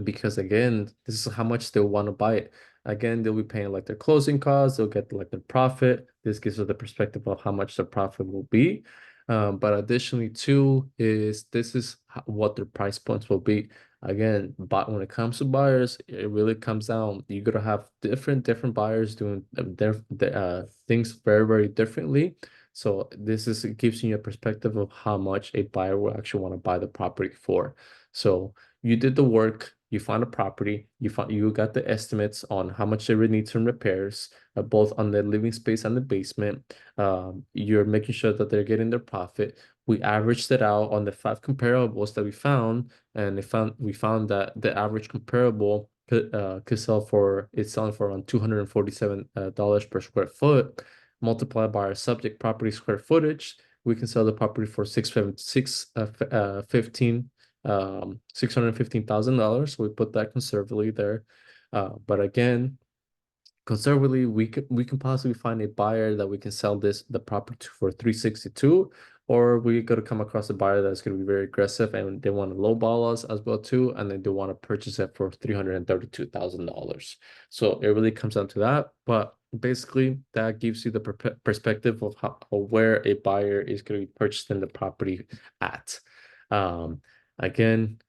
because again, this is how much they'll want to buy it. Again, they'll be paying like their closing costs, they'll get like their profit. This gives us the perspective of how much the profit will be. But additionally, too, this is what their price points will be. Again, but when it comes to buyers, it really comes down. You're gonna have different buyers doing their things very, very differently. So it gives you a perspective of how much a buyer will actually want to buy the property for. So you did the work, you found a property, you got the estimates on how much they would need some repairs, both on the living space and the basement. You're making sure that they're getting their profit. We averaged it out on the 5 comparables that we found, and we found that the average comparable could sell for it's selling for around $247 per square foot. Multiplied by our subject property square footage, we can sell the property for 15 $615,000. So we put that conservatively there. But again, conservatively, we can possibly find a buyer that we can sell the property to for 362, or we got to come across a buyer that's going to be very aggressive and they want to lowball us as well too, and then they want to purchase it for $332,000. So it really comes down to that. But basically, that gives you the perspective of where a buyer is going to be purchasing the property at. Again,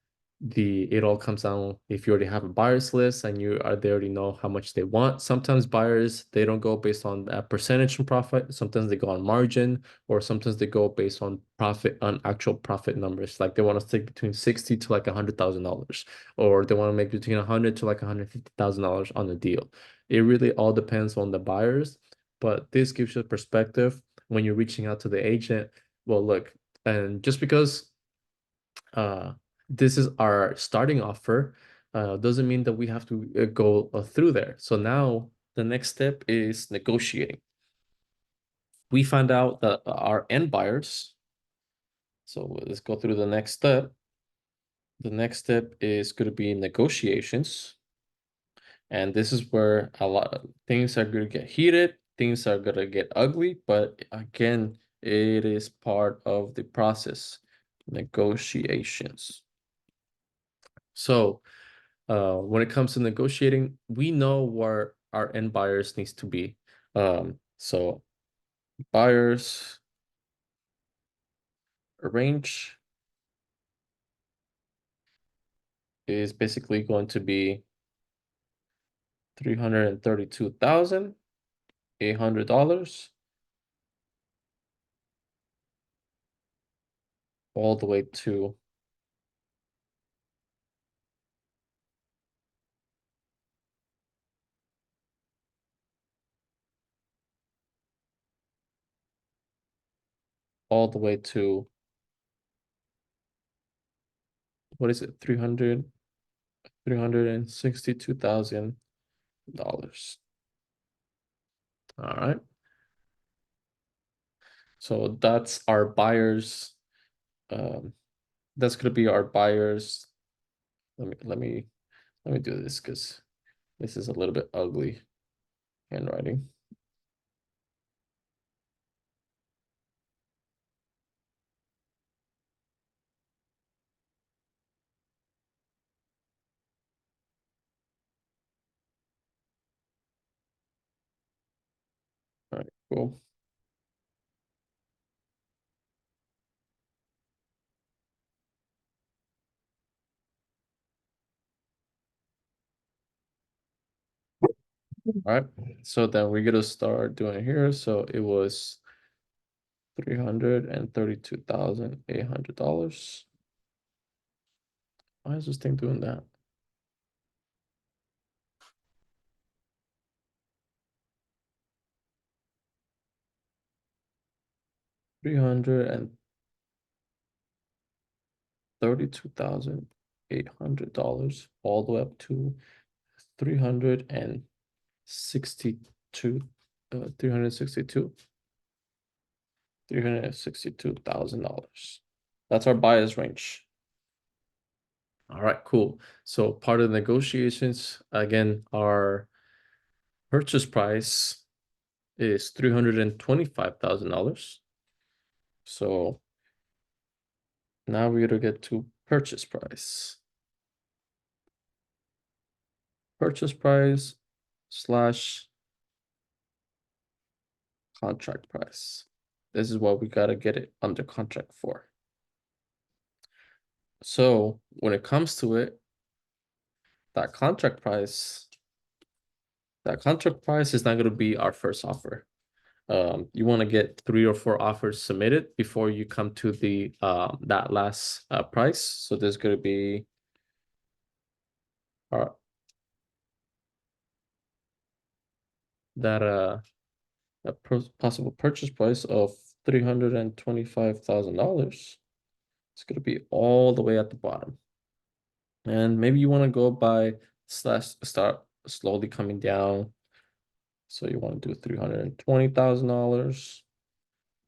it all comes down if you already have a buyers list and they already know how much they want. Sometimes buyers, they don't go based on a percentage from profit. Sometimes they go on margin, or sometimes they go based on profit, on actual profit numbers. Like they want to stick between 60 to like $100,000, or they want to make between 100 to like $150,000 on the deal. It really all depends on the buyers, but this gives you a perspective when you're reaching out to the agent. Well, look, and just because uh this is our starting offer, doesn't mean that we have to go through there. So now the next step is negotiating. We find out that our end buyers, so let's go through the next step. The next step is going to be negotiations. And this is where a lot of things are going to get heated, things are going to get ugly, but again, it is part of the process, negotiations. So when it comes to negotiating, we know where our end buyers needs to be. So buyers range is basically going to be $332,800 all the way to what is it? $362,000. All right. So that's our buyers. That's gonna be our buyers. Let me do this because this is a little bit ugly handwriting. All right, cool. All right, so then we're gonna start doing here. So it was $332,800. Why is this thing doing that? $332,800 all the way up to 362, 362,000. That's our buyer's range. All right, cool. So part of the negotiations, again, our purchase price is $325,000. So now we're gonna get to purchase price. Purchase price slash contract price. This is what we gotta get it under contract for. So when it comes to it, that contract price is not gonna be our first offer. You want to get 3 or 4 offers submitted before you come to the that last price. So there's going to be that a possible purchase price of $325,000. It's going to be all the way at the bottom, and maybe you want to go by slash start slowly coming down. So you want to do $320,000,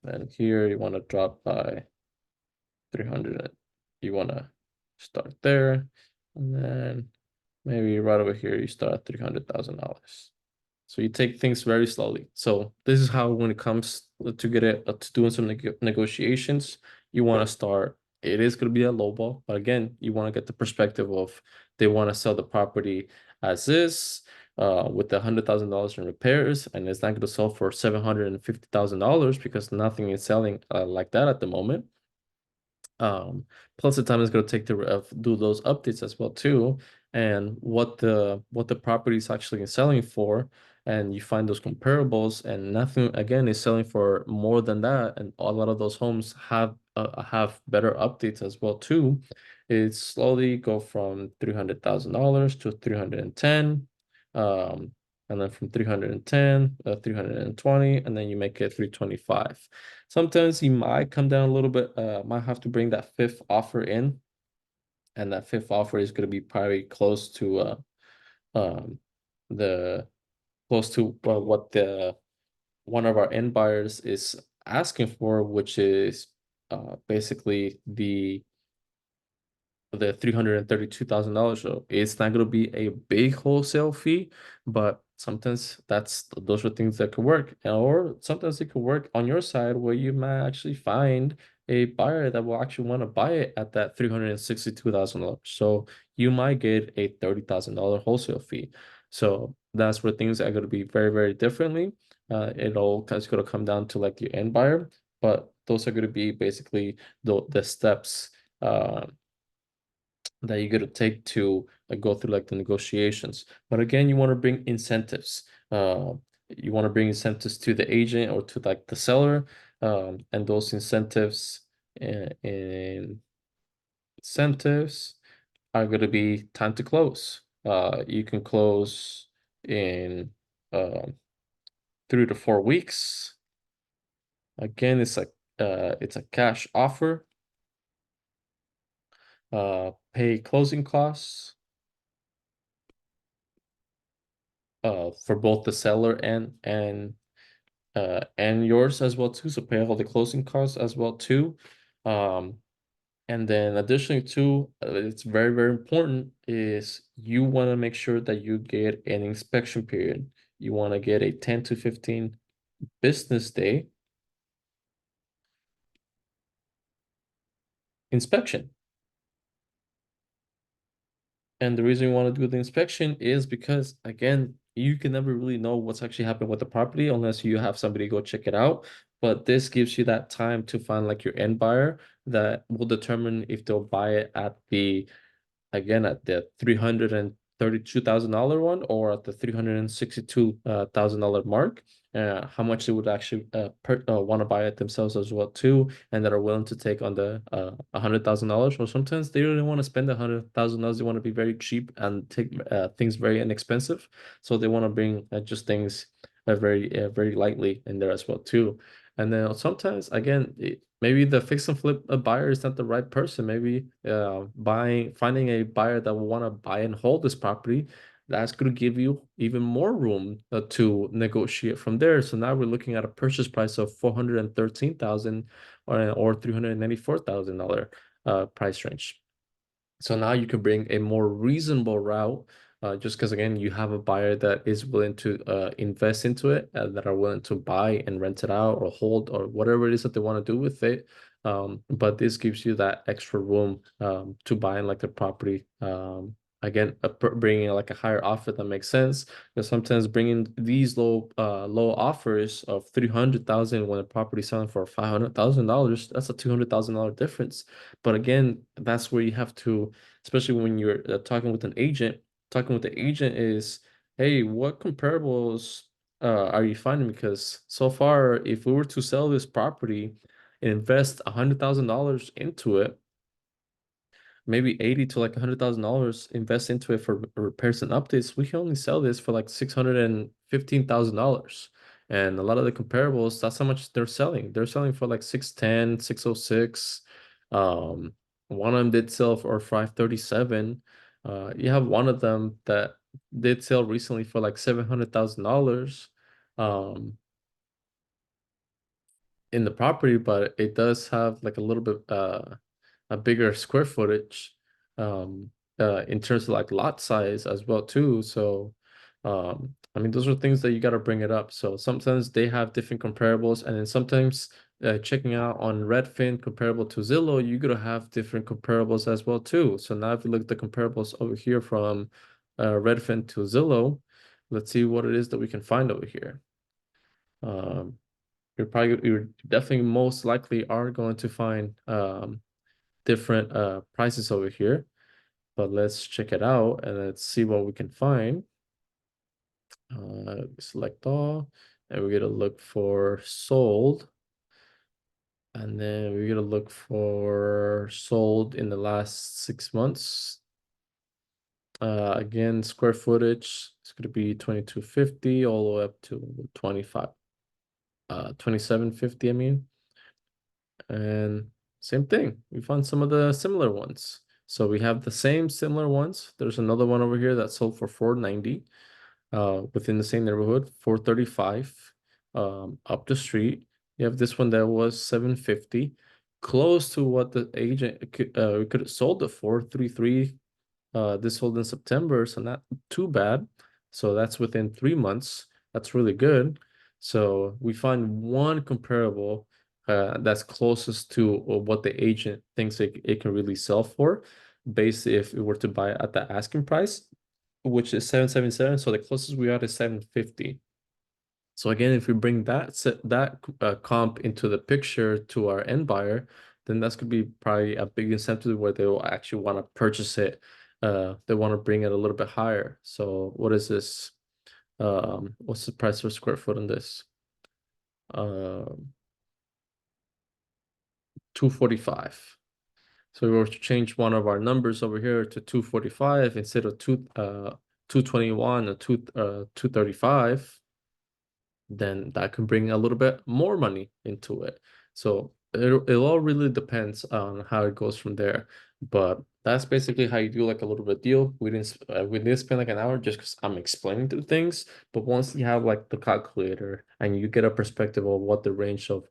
and here you want to drop by 300. You want to start there, and then maybe right over here you start at $300,000. So you take things very slowly. So this is how when it comes to get it to doing some negotiations, you want to start. It is going to be a low ball, but again, you want to get the perspective of they want to sell the property as is. With the $100,000 in repairs, and it's not going to sell for $750,000 because nothing is selling like that at the moment. Plus the time it's going to take to do those updates as well too, and what the property is actually selling for, and you find those comparables, and nothing again is selling for more than that, and a lot of those homes have better updates as well too. It slowly go from $300,000 to 310, and then from 310, 320, and then you make it 325. Sometimes you might come down a little bit, might have to bring that fifth offer in, and that fifth offer is going to be probably close to um the what the one of our end buyers is asking for, which is basically the $332,000. So it's not going to be a big wholesale fee, but sometimes those are things that could work. Or sometimes it could work on your side where you might actually find a buyer that will actually want to buy it at that $362,000. So you might get a $30,000 wholesale fee. So that's where things are going to be very, very differently. It all kind of going to come down to like the end buyer, but those are going to be basically the steps that you're going to take to go through like the negotiations. But again, you want to bring incentives. You want to bring incentives to the agent or to like the seller, and those and incentives are going to be time to close. You can close in uh, 3 to 4 weeks. Again, it's a cash offer. Pay closing costs for both the seller and yours as well too. So pay all the closing costs as well too. Um, and then additionally too, it's very, very important is you want to make sure that you get an inspection period. You want to get a 10 to 15 business day inspection. And the reason you want to do the inspection is because, again, you can never really know what's actually happening with the property unless you have somebody go check it out. But this gives you that time to find like your end buyer that will determine if they'll buy it at the again at the $332,000 one or at the $362,000 mark. How much they would actually want to buy it themselves as well too, and that are willing to take on the $100,000. Or sometimes they really want to spend $100,000. They want to be very cheap and take things very inexpensive, so they want to bring just things very lightly in there as well too. And then sometimes, again, maybe the fix and flip buyer is not the right person. Maybe finding a buyer that will want to buy and hold this property, that's going to give you even more room to negotiate from there. So now we're looking at a purchase price of 413,000 or $394,000 price range. So now you can bring a more reasonable route, just because again you have a buyer that is willing to invest into it, that are willing to buy and rent it out or hold or whatever it is that they want to do with it. But this gives you that extra room to buy in like the property. Again, bringing like a higher offer that makes sense. Because sometimes bringing these low offers of 300,000 when the property is selling for $500,000, that's a $200,000 difference. But again, that's where you have to, especially when you're talking with an agent. Talking with the agent is, hey, what comparables are you finding? Because so far, if we were to sell this property and invest $100,000 into it, maybe 80 to like $100,000 invest into it for repairs and updates, we can only sell this for like $615,000. And a lot of the comparables, that's how much they're selling. They're selling for like 610, 606. Um, one of them did sell for 537. You have one of them that did sell recently for like $700,000 in the property, but it does have like a little bit a bigger square footage in terms of like lot size as well too. So I mean those are things that you got to bring it up. So sometimes they have different comparables, and then sometimes checking out on Redfin comparable to Zillow, you're gonna have different comparables as well too. So now if you look at the comparables over here from Redfin to Zillow, let's see what it is that we can find over here. Um, you're definitely most likely are going to find different prices over here, but let's check it out and let's see what we can find. Select all, and we're gonna look for sold, and then we're gonna look for sold in the last 6 months. Again, square footage, it's gonna be 2250 all the way up to 2750, I mean. And same thing, we found some of the similar ones. So we have the same similar ones. There's another one over here that sold for 490 within the same neighborhood, 435 up the street. You have this one that was 750. close to what the agent could have sold it for, 3.3. This sold in September, so not too bad. So that's within 3 months. That's really good. So we find one comparable that's closest to what the agent thinks it can really sell for, based if it were to buy at the asking price, which is 777. So the closest we are is 750. So again, if we bring that comp into the picture to our end buyer, then that's gonna be probably a big incentive where they will actually want to purchase it. They want to bring it a little bit higher. So what is this? What's the price per square foot on this? 245. So we were to change one of our numbers over here to 245 instead of 221 or 235, then that can bring a little bit more money into it. So it all really depends on how it goes from there. But that's basically how you do like a little bit deal. We didn't spend like an hour just because I'm explaining the things. But once you have like the calculator and you get a perspective of what the range of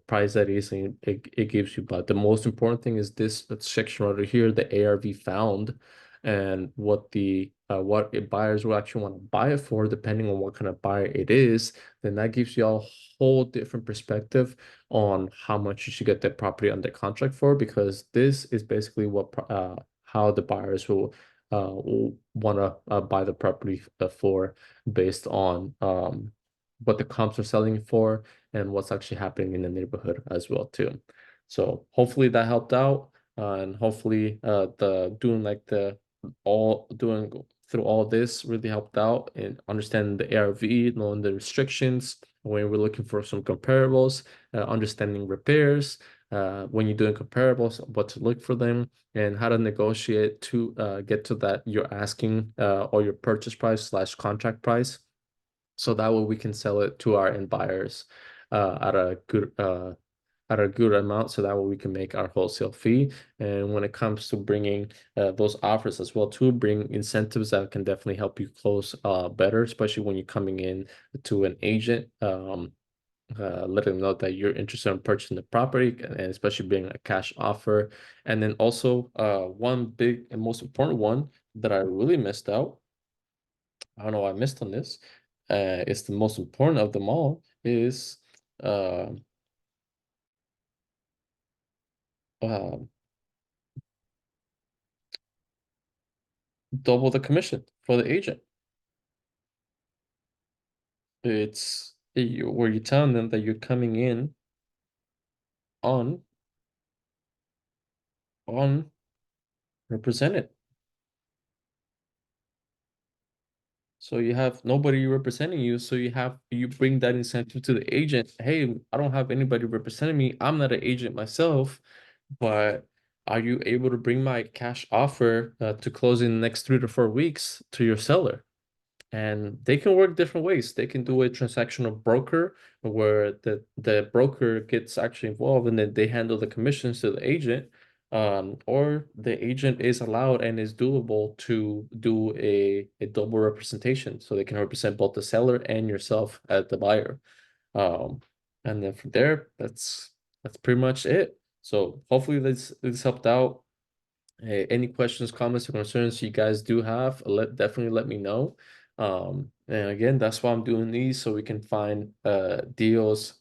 price that is, and it gives you. But the most important thing is this section right here, the ARV found, and what buyers will actually want to buy it for, depending on what kind of buyer it is. Then that gives you a whole different perspective on how much you should get that property under contract for, because this is basically how the buyers will want to buy the property for, based on what the comps are selling for and what's actually happening in the neighborhood as well too. So hopefully that helped out, and hopefully the doing like the all doing through all this really helped out in understanding the ARV, knowing the restrictions when we're looking for some comparables, understanding repairs, when you're doing comparables, what to look for them, and how to negotiate to get to that you're asking or your purchase price slash contract price. So that way we can sell it to our end buyers at a good amount, so that way we can make our wholesale fee. And when it comes to bringing those offers as well too, bring incentives that can definitely help you close better, especially when you're coming in to an agent, let them know that you're interested in purchasing the property, and especially being a cash offer. And then also one big and most important one that I really missed out, I don't know why I missed on this, it's the most important of them all, is uh, uh, double the commission for the agent. Where you're telling them that you're coming in on represented. So you have nobody representing you. So you bring that incentive to the agent. Hey, I don't have anybody representing me. I'm not an agent myself, but are you able to bring my cash offer to close in the next 3 to 4 weeks to your seller? And they can work different ways. They can do a transactional broker where the broker gets actually involved and then they handle the commissions to the agent. Or the agent is allowed and is doable to do a double representation. So they can represent both the seller and yourself as the buyer. Um, and then from there, that's pretty much it. So hopefully this helped out. Hey, any questions, comments, or concerns you guys do have, definitely let me know. And again, that's why I'm doing these, so we can find deals.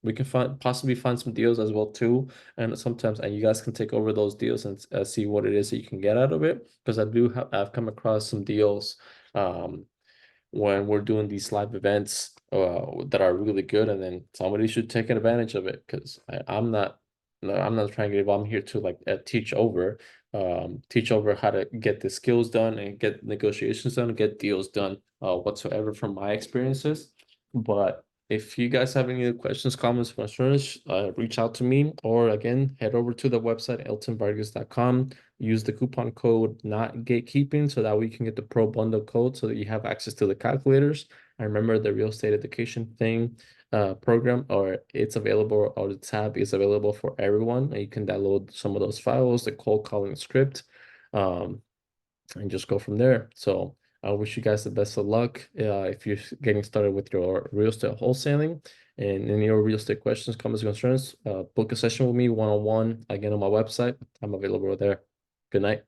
We can possibly find some deals as well too. And sometimes, and you guys can take over those deals and see what it is that you can get out of it. Because I've come across some deals when we're doing these live events that are really good, and then somebody should take advantage of it, because I'm not, no, I'm not trying to give, I'm here to like teach over how to get the skills done and get negotiations done and get deals done whatsoever from my experiences. But if you guys have any questions, comments, concerns, reach out to me, or again, head over to the website eltonvargas.com. Use the coupon code not gatekeeping so that we can get the pro bundle code so that you have access to the calculators. I remember the real estate education thing program, or it's available, or the tab is available for everyone, and you can download some of those files, the cold calling script, um, and just go from there. So I wish you guys the best of luck if you're getting started with your real estate wholesaling. And any real estate questions, comments, concerns, book a session with me one-on-one again on my website. I'm available there. Good night.